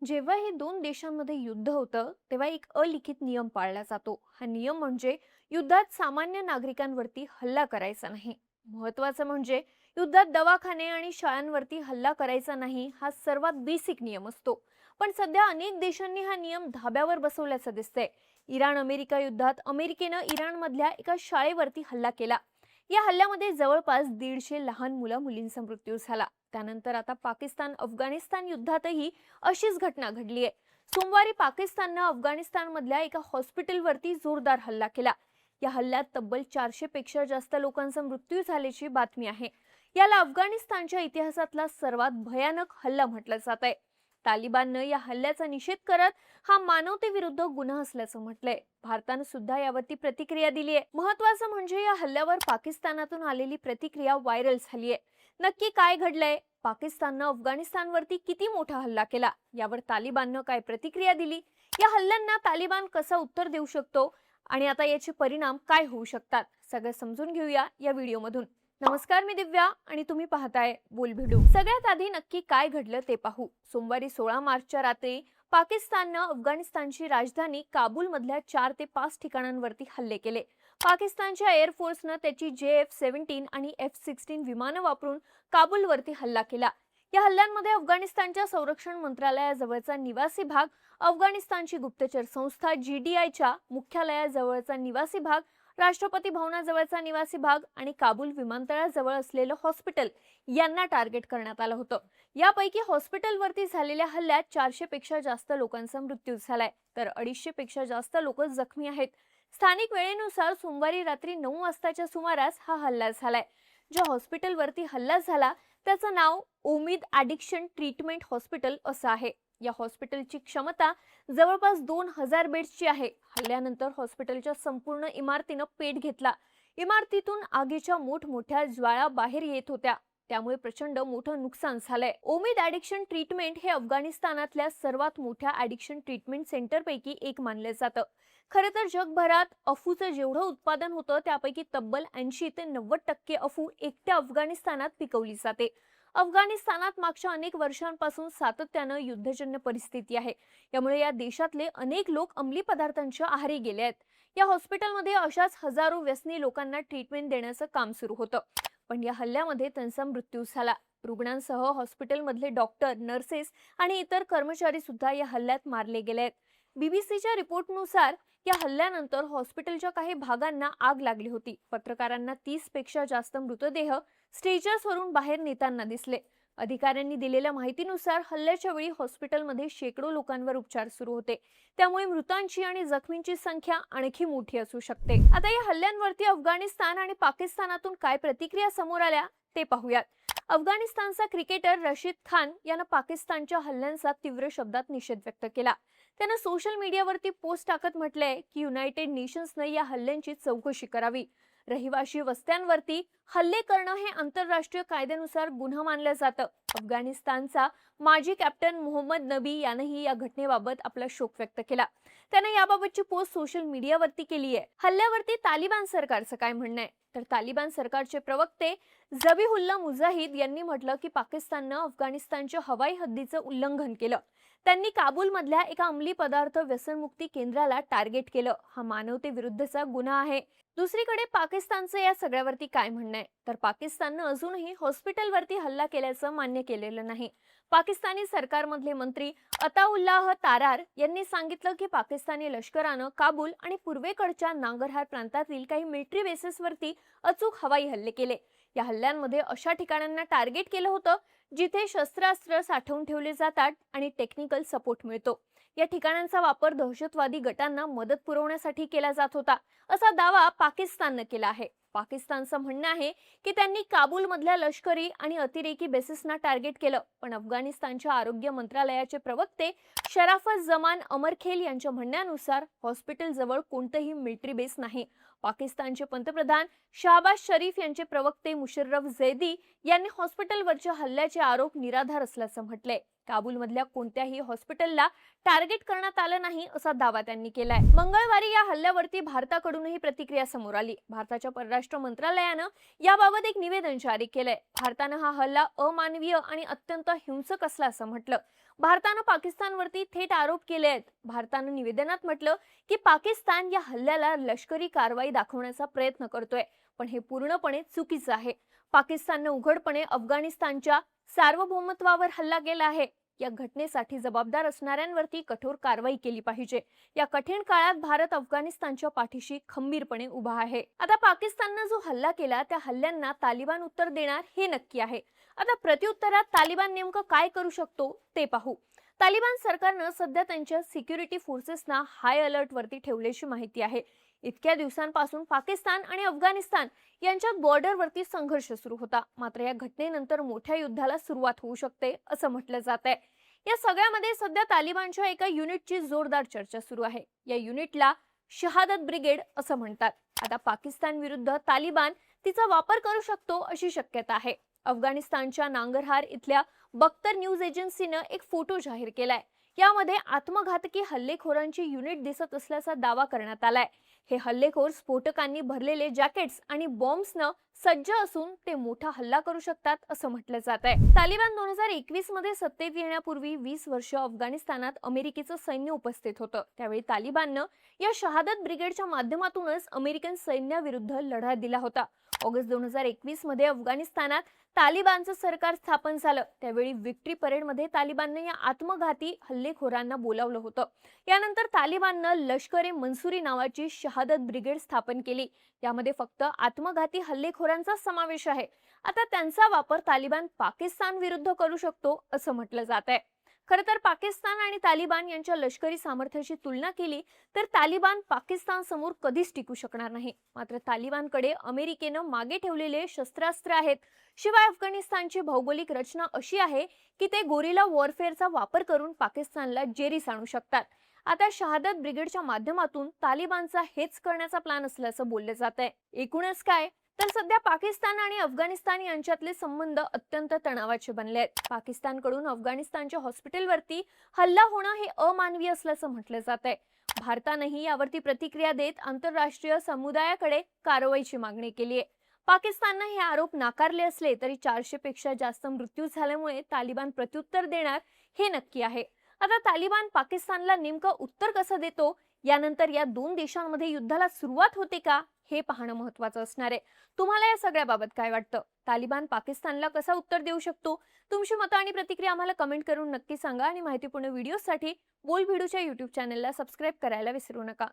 जेव्हा हे दोन देशांमध्ये युद्ध होतं तेव्हा एक अलिखित नियम पाळला जातो. हा नियम म्हणजे युद्धात सामान्य नागरिकांवरती हल्ला करायचा नाही. महत्वाचं म्हणजे युद्धात दवाखाने आणि शाळांवरती हल्ला करायचा नाही, हा सर्वात बेसिक नियम असतो. पण सध्या अनेक देशांनी हा नियम धाब्यावर बसवल्याचं दिसतंय. इराण अमेरिका युद्धात अमेरिकेनं इराणमधल्या एका शाळेवरती हल्ला केला. या हल्ल्यामध्ये जवळपास 150 लहान मुलींचा मृत्यू झाला. त्यानंतर आता पाकिस्तान अफगाणिस्तान युद्धातही अशीच घटना घडली आहे. सोमवारी पाकिस्ताननं अफगाणिस्तानमधल्या एका हॉस्पिटलवरती जोरदार हल्ला केला. या हल्ल्यात तब्बल 400 पेक्षा जास्त लोकांचा मृत्यू झाल्याची बातमी आहे. याला अफगाणिस्तानच्या इतिहासातला सर्वात भयानक हल्ला म्हटलं जात आहे. तालिबाननं या हल्ल्याचा निषेध करत हा मानवतेविरुद्ध गुन्हा असल्याचं म्हटलंय. भारतानं सुद्धा यावरती प्रतिक्रिया दिली आहे. महत्वाचं म्हणजे या हल्ल्यावर पाकिस्तानातून आलेली प्रतिक्रिया व्हायरल झाली आहे. नक्की काय घडलंय, पाकिस्ताननं अफगाणिस्तानवरती किती मोठा हल्ला केला, यावर तालिबाननं काय प्रतिक्रिया दिली, या हल्ल्यांना तालिबान कसा उत्तर देऊ शकतो आणि आता याचे परिणाम काय होऊ शकतात, सगळं समजून घेऊया या व्हिडिओमधून. नमस्कार, मी दिव्या आणि तुम्ही पाहताय बोलभिडू. सगळ्यात आधी नक्की काय घडलं ते पाहू. सोमवारी 16 मार्चच्या रात्री पाकिस्ताननं अफगाणिस्तानची राजधानी काबूल मधल्या 4 ते 5 ठिकाणांवरती हल्ले केले. पाकिस्तानच्या एअरफोर्सनं त्याची JF-17 आणि F-16 विमानं वापरून काबूलवरती हल्ला केला. या हल्ल्यांमध्ये अफगाणिस्तानच्या संरक्षण मंत्रालयाजवळचा निवासी भाग, अफगाणिस्तानची गुप्तचर संस्था GDIच्या मुख्यालयाजवळचा निवासी भाग, राष्ट्रपती भवनाजवळचा निवासी भाग आणि काबूल विमानतळाजवळ असलेलं हॉस्पिटल यांना टार्गेट करण्यात आलं होतं. यापैकी हॉस्पिटलवरती झालेल्या हल्ल्यात 400 पेक्षा जास्त लोकांचा मृत्यू झालाय, तर 250 पेक्षा जास्त लोक जखमी आहेत. स्थानिक वेळेनुसार सोमवारी रात्री 9 वाजताच्या सुमारास हा हल्ला झालाय. ज्या हॉस्पिटलवरती हल्ला झाला त्याचं नाव उम्मीद ॲडिक्शन ट्रीटमेंट हॉस्पिटल असं आहे. या हॉस्पिटलची क्षमता जवळपास 2000 बेड्सची आहे. हल्ल्यानंतर हॉस्पिटलच्या संपूर्ण इमारतीनं पेट घेतला. इमारतीतून आगीच्या मोठमोठ्या ज्वाळा बाहेर येत होत्या. त्यामुळे प्रचंड मोठं नुकसान झालंय. उम्मीद ॲडिक्शन ट्रीटमेंट हे अफगाणिस्तानातल्या सर्वात मोठ्या ॲडिक्शन ट्रीटमेंट सेंटरपैकी एक मानलं जातं. खरं तर जगभरात अफूचं जेवढं उत्पादन होतं त्यापैकी तब्बल 80 ते 90% अफू एकट्या अफगाणिस्तानात पिकवली जाते. अफगाणिस्तानात मागच्या अनेक वर्षांपासून सातत्यानं युद्धजन्य परिस्थिती आहे. यामुळे या देशातले अनेक लोक अंमली पदार्थांच्या आहारी गेले आहेत. या हॉस्पिटलमध्ये अशाच हजारो व्यसनी लोकांना ट्रीटमेंट देण्याचं काम सुरू होतं. पण या हल्ल्यामध्ये त्यांचा मृत्यू झाला. रुग्णांसह हॉस्पिटलमधले डॉक्टर, नर्सेस आणि इतर कर्मचारी सुद्धा या हल्ल्यात मारले गेले आहेत. बीबीसीच्या रिपोर्टनुसार या हल्ल्यानंतर हॉस्पिटलच्या काही भागांना आग लागली होती. पत्रकारांना 30 पेक्षा जास्त मृतदेह स्ट्रेचर्सवरून बाहेर नेताना दिसले. अधिकाऱ्यांनी दिलेल्या माहितीनुसार हल्ल्याच्या वेळी हॉस्पिटलमध्ये शेकडो लोकांवर उपचार सुरू होते. त्यामुळे मृतांची आणि जखमींची संख्या आणखी मोठी असू शकते. आता या हल्ल्यांवरती अफगाणिस्तान आणि पाकिस्तानातून काय प्रतिक्रिया समोर आल्या ते पाहूयात. अफगाणिस्तानचा क्रिकेटर रशीद खान यानं पाकिस्तानच्या हल्ल्यांचा तीव्र शब्दात निषेध व्यक्त केला. त्यानं सोशल मीडियावरती पोस्ट टाकत म्हटलंय की युनायटेड नेशन्सनं या हल्ल्यांची चौकशी करावी. रहिवाशी वस्त्यांवरती हल्ले करणं हे आंतरराष्ट्रीय कायद्यानुसार गुन्हा मानलं जातं. अफगाणिस्तानचा माजी कॅप्टन मोहम्मद नबी यानंही या घटनेबाबत आपला शोक व्यक्त केला. त्यानं याबाबतची पोस्ट सोशल मीडियावरती केली आहे. हल्ल्यावरती तालिबान सरकारचं काय म्हणणं आहे, तर तालिबान सरकारचे प्रवक्ते जबीहुल्ला मुजाहिद यांनी म्हटलं की पाकिस्ताननं अफगाणिस्तानच्या हवाई हद्दीचं उल्लंघन केलं. त्यांनी काबूलमधल्या एका अंमली पदार्थ व्यसनमुक्ती केंद्राला टार्गेट केलं. हा मानवतेविरुद्धचा गुन्हा आहे. दुसरीकडे पाकिस्तानचं या सगळ्यावरती काय म्हणणं आहे, तर पाकिस्ताननं अजूनही हॉस्पिटलवरती हल्ला केल्याचं मान्य केलेलं नाही. पाकिस्तानी सरकारमधले मंत्री अताउल्लाह तारार यांनी सांगितलं की पाकिस्तानी लष्करानं काबूल आणि पूर्वेकडच्या नांगरहार प्रांतातील काही मिलिटरी बेसेसवरती अचूक हवाई हल्ले केले. या हल्ल्यांमध्ये अशा ठिकाणांना टार्गेट केलं होतं जिथे शस्त्रास्त्र साठवून ठेवले जातात आणि टेक्निकल सपोर्ट मिळतो. या ठिकाणांचा वापर दहशतवादी गटांना मदत पुरवण्यासाठी केला जात होता, असा दावा पाकिस्ताननं केला आहे. पाकिस्तानचं म्हणणं आहे की त्यांनी काबूलमधल्या लष्करी आणि अतिरेकी बेसिसना टार्गेट केलं. पण अफगाणिस्तानच्या आरोग्य मंत्रालयाचे प्रवक्ते शराफत जमान अमरखेल यांच्या म्हणण्यानुसार हॉस्पिटल जवळ कोणतंही मिलिटरी बेस नाही. पाकिस्तानचे पंतप्रधान शहबाज शरीफ यांचे प्रवक्ते मुशर्रफ जैदी यांनी हॉस्पिटलवरच्या हल्ल्याचे आरोप निराधार असल्याचं म्हटलंय. काबूलमधल्या कोणत्याही हॉस्पिटलला टार्गेट करण्यात आलं नाही असा दावा त्यांनी केलाय. मंगळवारी या हल्ल्यावरती भारताकडूनही प्रतिक्रिया समोर आली. भारताच्या परराष्ट्र मंत्रालयानं याबाबत एक निवेदन जारी केलंय. भारतानं हा हल्ला अमानवीय आणि अत्यंत हिंसक असला असं म्हटलं. भारतानं पाकिस्तानवरती थेट आरोप केले आहेत. भारतानं निवेदनात म्हटलं की पाकिस्तान या हल्ल्याला लष्करी कारवाई दाखवण्याचा प्रयत्न करतोय, पण हे पूर्णपणे चुकीचं आहे. पाकिस्ताननं उघडपणे अफगाणिस्तानच्या सार्वभौमत्वावर हल्ला केला आहे. या घटनेसाठी जबाबदार असणाऱ्यांवरती कठोर कारवाई केली पाहिजे. या कठीण काळात भारत अफगाणिस्तानच्या पाठीशी खंबीरपणे उभा आहे. आता पाकिस्ताननं जो हल्ला केला त्या हल्ल्यांना तालिबान उत्तर देणार हे नक्की आहे. आता प्रत्युत्तरात तालिबान नेमकं काय करू शकतो ते पाहू. तालिबान सरकारनं सध्या त्यांच्या सिक्युरिटी फोर्सेसना हाय अलर्ट वरती ठेवल्याची माहिती आहे. इतक्या दिवसांपासून पाकिस्तान आणि अफगाणिस्तान यांच्यात बॉर्डरवरती संघर्ष सुरू होता. मात्र या घटनेनंतर मोठ्या युद्धाला सुरुवात होऊ शकते असं म्हटलं जात आहे. या सगळ्यामध्ये सध्या तालिबानच्या एका युनिटची जोरदार चर्चा सुरू आहे. या युनिटला शहादत ब्रिगेड असं म्हणतात. आता पाकिस्तान विरुद्ध तालिबान तिचा वापर करू शकतो अशी शक्यता आहे. अफगाणिस्तानच्या नांगरहार इथल्या बख्तर न्यूज एजन्सीनं एक फोटो जाहीर केलाय. यामध्ये आत्मघातकी हल्लेखोरांची युनिट दिसत असल्याचा दावा करण्यात आलाय. हे हल्लेखोर स्फोटकांनी भरलेले जॅकेट्स आणि बॉम्ब्सनं सज्ज असून ते मोठा हल्ला करू शकतात असं म्हटलं जात आहे. तालिबान 2021 मध्ये सत्तेत येण्यापूर्वी 20 वर्ष अफगाणिस्तानात अमेरिकेचं सैन्य उपस्थित होतं. त्यावेळी तालिबाननं या शहादत ब्रिगेडच्या माध्यमातूनच अमेरिकन सैन्याविरुद्ध लढा दिला होता. ऑगस्ट 2021 मध्ये अफगाणिस्तानात तालिबानचं सरकार स्थापन झालं. त्यावेळी विक्ट्री परेडमध्ये तालिबाननं या आत्मघाती हल्लेखोरांना बोलावलं होतं. यानंतर तालिबाननं लष्कर-ए मंसुरी नावाची शहादत ब्रिगेड स्थापन केली. यामध्ये फक्त आत्मघाती हल्लेखोरांचा समावेश आहे. आता त्यांचा वापर तालिबान पाकिस्तान विरुद्ध करू शकतो असं म्हटलं जात आहे. खरं तर पाकिस्तान आणि तालिबान यांच्या लष्करी सामर्थ्याची तुलना केली तर तालिबान पाकिस्तान समोर कधीच टिकू शकणार नाही. मात्र तालिबानकडे अमेरिकेनं मागे ठेवलेले शस्त्रास्त्र आहेत. शिवाय अफगाणिस्तानची भौगोलिक रचना अशी आहे की ते गोरिला वॉरफेअरचा वापर करून पाकिस्तानला जेरीस आणू शकतात. आता शहादत ब्रिगेडच्या माध्यमातून तालिबानचा हेच करण्याचा प्लॅन असल्याचं बोलले जात आहे. एकूणच काय तर सध्या पाकिस्तान आणि अफगाणिस्तान यांच्यातले संबंध अत्यंत तणावाचे बनले आहेत. पाकिस्तानकडून अफगाणिस्तानच्या हॉस्पिटलवरती हल्ला होणं हे अमानवी असल्याचं म्हटलं जात आहे. भारतानंही यावरती प्रतिक्रिया देत आंतरराष्ट्रीय समुदायाकडे कारवाईची मागणी केली आहे. पाकिस्ताननं हे आरोप नाकारले असले तरी 400 पेक्षा जास्त मृत्यू झाल्यामुळे तालिबान प्रत्युत्तर देणार हे नक्की आहे. आता तालिबान पाकिस्तानला नेमकं उत्तर कसं देतो, यानंतर या दोन देशांमध्ये युद्धाला सुरुवात होते का हे पाहणं महत्त्वाचं असणार आहे. तुम्हाला या सगळ्याबाबत काय वाटतं? तालिबान पाकिस्तानला कसं उत्तर देऊ शकतो? तुमची मतं आणि प्रतिक्रिया आम्हाला कमेंट करून नक्की सांगा आणि माहितीपूर्ण व्हिडिओसाठी बोलबिडूच्या YouTube चॅनलला सबस्क्राईब करायला विसरू नका.